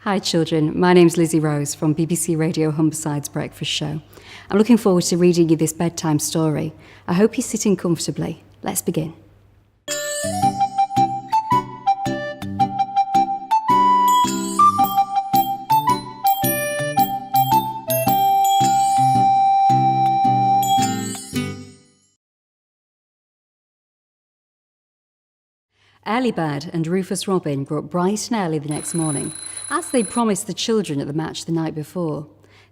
Hi children, my name's Lizzie Rose from BBC Radio Humberside's Breakfast Show. I'm looking forward to reading you this bedtime story. I hope you're sitting comfortably. Let's begin. Airlie and Rufus Robin grew up bright and early the next morning, as they'd promised the children at the match the night before.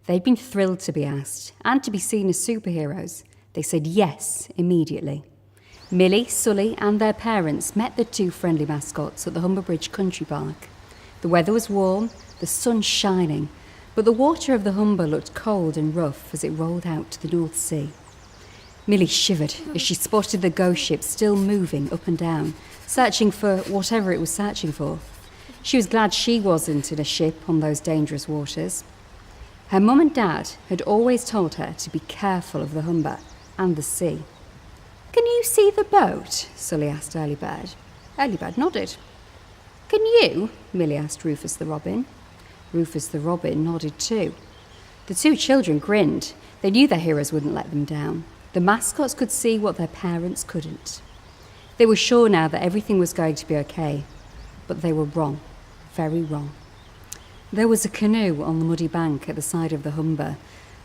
They'd been thrilled to be asked, and to be seen as superheroes. They said yes immediately. Milly, Sully and their parents met the two friendly mascots at the Humber Bridge Country Park. The weather was warm, the sun shining, but the water of the Humber looked cold and rough as it rolled out to the North Sea. Milly shivered as she spotted the ghost ship still moving up and down, searching for whatever it was searching for. She was glad she wasn't in a ship on those dangerous waters. Her mum and dad had always told her to be careful of the Humber and the sea. "Can you see the boat?" Sully asked Airlie. Airlie nodded. "Can you?" Milly asked Rufus the Robin. Rufus the Robin nodded too. The two children grinned. They knew their heroes wouldn't let them down. The mascots could see what their parents couldn't. They were sure now that everything was going to be okay, but they were wrong, very wrong. There was a canoe on the muddy bank at the side of the Humber.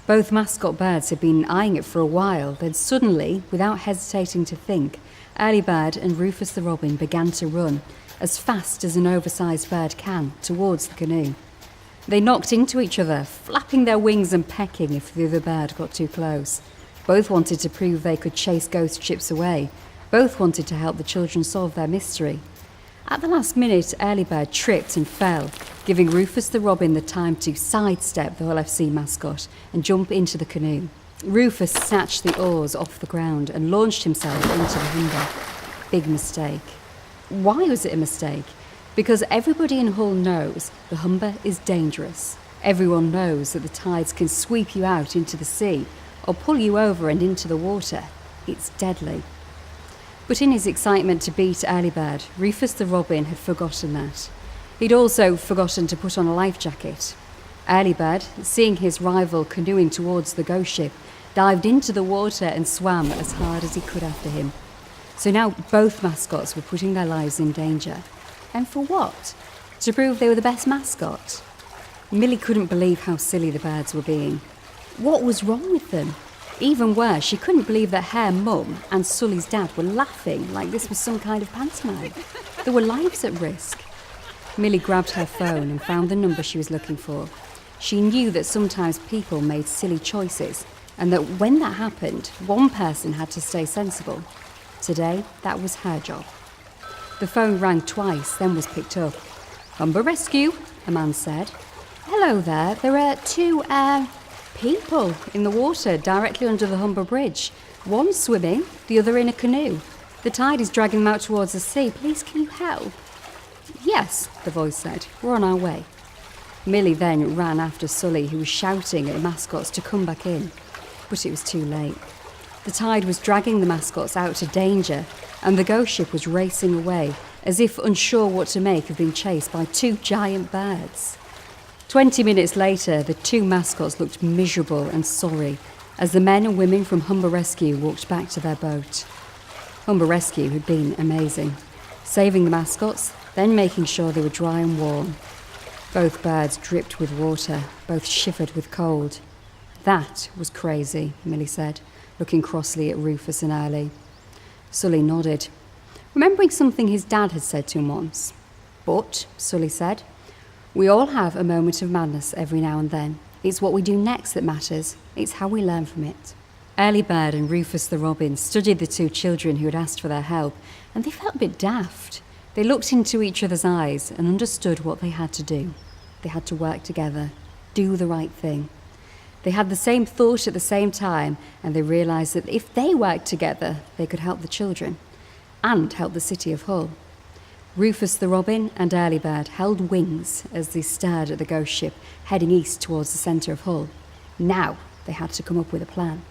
Both mascot birds had been eyeing it for a while. Then suddenly, without hesitating to think, Airlie and Rufus the Robin began to run, as fast as an oversized bird can, towards the canoe. They knocked into each other, flapping their wings and pecking if the other bird got too close. Both wanted to prove they could chase ghost ships away. Both wanted to help the children solve their mystery. At the last minute, Airlie tripped and fell, giving Rufus the Robin the time to sidestep the Hull FC mascot and jump into the canoe. Rufus snatched the oars off the ground and launched himself into the Humber. Big mistake. Why was it a mistake? Because everybody in Hull knows the Humber is dangerous. Everyone knows that the tides can sweep you out into the sea or pull you over and into the water. It's deadly. But in his excitement to beat Airlie Rufus the Robin had forgotten that. He'd also forgotten to put on a life jacket. Airlie seeing his rival canoeing towards the ghost ship, dived into the water and swam as hard as he could after him. So now both mascots were putting their lives in danger. And for what? To prove they were the best mascot? Milly couldn't believe how silly the birds were being. What was wrong with them? Even worse, she couldn't believe that her mum and Sully's dad were laughing like this was some kind of pantomime. There were lives at risk. Milly grabbed her phone and found the number she was looking for. She knew that sometimes people made silly choices and that when that happened, one person had to stay sensible. Today, that was her job. The phone rang twice, then was picked up. "Humber Rescue," a man said. "Hello there. There are two, people in the water directly under the Humber Bridge. One swimming, the other in a canoe. The tide is dragging them out towards the sea. Please, can you help?" "Yes," the voice said. "We're on our way." Milly then ran after Sully, who was shouting at the mascots to come back in. But it was too late. The tide was dragging the mascots out to danger, and the ghost ship was racing away, as if unsure what to make of being chased by two giant birds. 20 minutes later, the two mascots looked miserable and sorry as the men and women from Humber Rescue walked back to their boat. Humber Rescue had been amazing, saving the mascots, then making sure they were dry and warm. Both birds dripped with water, both shivered with cold. "That was crazy," Milly said, looking crossly at Rufus and Airlie. Sully nodded, remembering something his dad had said to him once. "But," Sully said, "we all have a moment of madness every now and then. It's what we do next that matters. It's how we learn from it." Airlie and Rufus the Robin studied the two children who had asked for their help, and they felt a bit daft. They looked into each other's eyes and understood what they had to do. They had to work together, do the right thing. They had the same thought at the same time, and they realised that if they worked together, they could help the children and help the city of Hull. Rufus the Robin and Airlie held wings as they stared at the ghost ship heading east towards the centre of Hull. Now they had to come up with a plan.